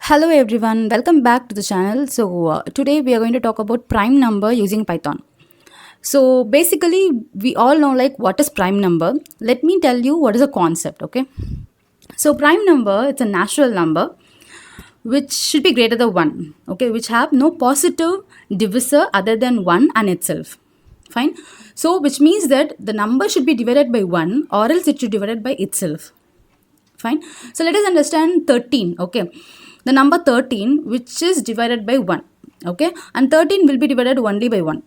Hello everyone, welcome back to the channel. Today we are going to talk about prime number using Python. So basically we all know like what is prime number. Let me tell you what is a concept, okay? So prime number, it's a natural number which should be greater than 1, okay, which have no positive divisor other than 1 and itself. Fine. So which means that the number should be divided by 1 or else it should be divided by itself. Fine. So let us understand 13, okay? The number 13 which is divided by 1, okay, and 13 will be divided only by 1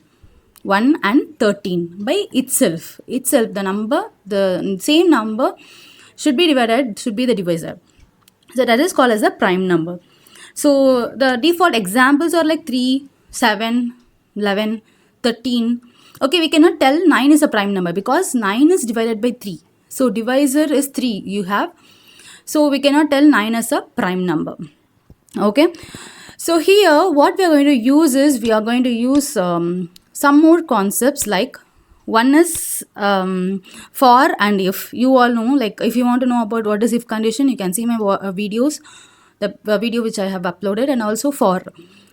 and 13 by itself the same number should be the divisor. So that is called as a prime number. So the default examples are like 3, 7, 11, 13. Okay, we cannot tell 9 is a prime number because 9 is divided by 3, so divisor is 3 you have, so we cannot tell 9 as a prime number. Okay, so here what we are going to use is we are going to use some more concepts, like one is for and if. You all know, like if you want to know about what is if condition, you can see my videos, the video which I have uploaded, and also for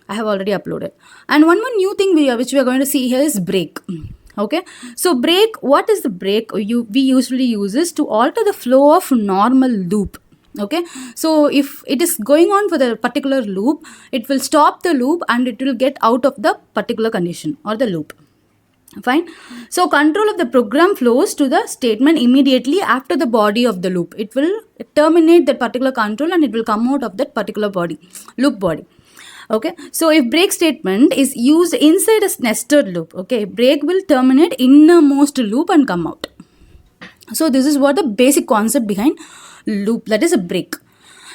I have already uploaded. And one more new thing which we are going to see here is break. Okay, so break, what is the break we usually use is to alter the flow of normal loop. Okay, so if it is going on for the particular loop, it will stop the loop and it will get out of the particular condition or the loop. Fine. So control of the program flows to the statement immediately after the body of the loop. It will terminate that particular control and it will come out of that particular loop body. Okay, so if break statement is used inside a nested loop, okay, break will terminate innermost loop and come out. So this is what the basic concept behind loop, that is a break.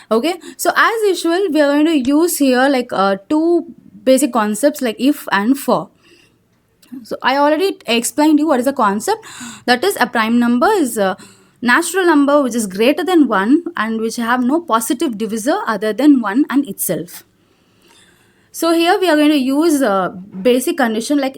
Okay, so as usual we are going to use here like two basic concepts like if and for. So I already explained you what is the concept. That is, a prime number is a natural number which is greater than 1 and which have no positive divisor other than 1 and itself. So here we are going to use a basic condition like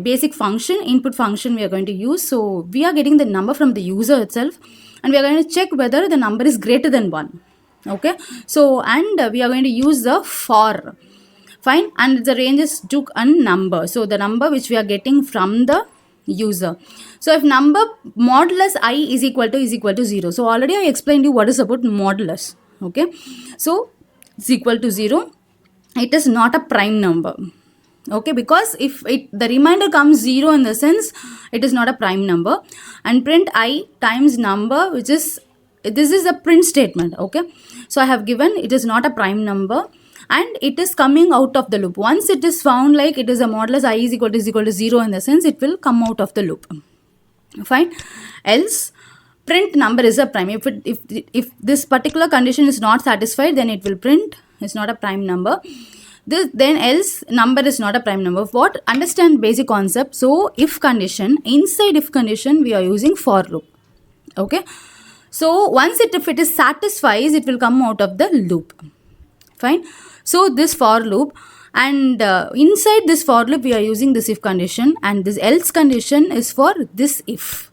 basic function, input function we are going to use. So we are getting the number from the user itself and we are going to check whether the number is greater than 1. Okay, so and we are going to use the for. Fine, and the range is to a number, so the number which we are getting from the user. So if number modulus I is equal to 0, so already I explained you what is about modulus. Okay, so it's equal to 0, it is not a prime number. Okay, because if the remainder comes 0, in the sense it is not a prime number. And print I times number, which is, this is a print statement. Okay, so I have given it is not a prime number and it is coming out of the loop. Once it is found like it is a modulus I is equal to 0, in the sense it will come out of the loop. Fine. Else print number is a prime. If this particular condition is not satisfied, then it will print it's not a prime number. Then else number is not a prime number. What? Understand basic concept. So if condition, inside if condition we are using for loop. Okay, so once if it is satisfies, it will come out of the loop. Fine. So this for loop, and inside this for loop we are using this if condition, and this else condition is for this if.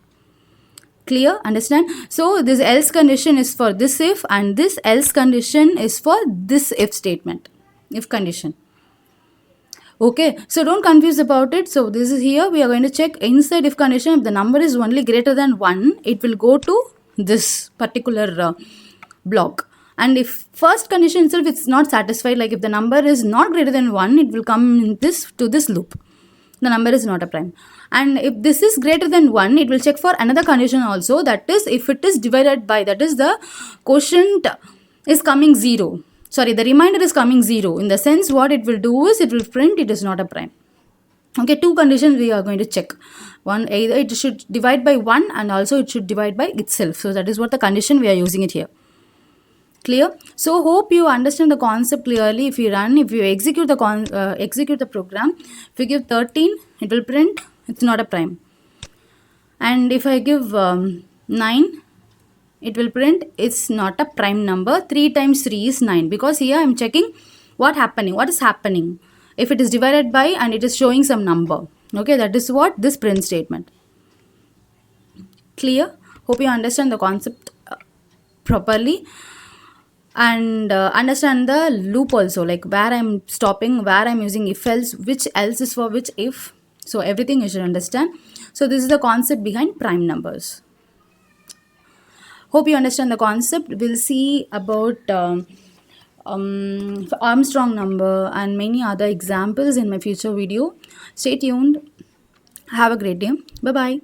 Clear? Understand? So this else condition is for this if, and this else condition is for this if statement, if condition. Okay, so don't confuse about it. So this is here we are going to check inside if condition. If the number is only greater than 1, it will go to this particular block. And if first condition itself it's not satisfied, like if the number is not greater than 1, it will come in to this loop. The number is not a prime. And if this is greater than 1, it will check for another condition also, that is if it is divided by, that is the quotient is coming 0. Sorry, the remainder is coming 0. In the sense what it will do is it will print it is not a prime. Okay, two conditions we are going to check. One, either it should divide by 1 and also it should divide by itself. So that is what the condition we are using it here. Clear? So hope you understand the concept clearly. If you execute the program, if you give 13, it will print it's not a prime. And if I give 9, it will print it's not a prime number. 3 times 3 is 9, because here I am checking what is happening if it is divided by and it is showing some number. Okay, that is what this print statement. Clear? Hope you understand the concept properly. and understand the loop also, like where I'm stopping, where I'm using if else, which else is for which if. So everything you should understand. So this is the concept behind prime numbers. Hope you understand the concept. We'll see about Armstrong number and many other examples in my future video. Stay tuned. Have a great day. Bye bye.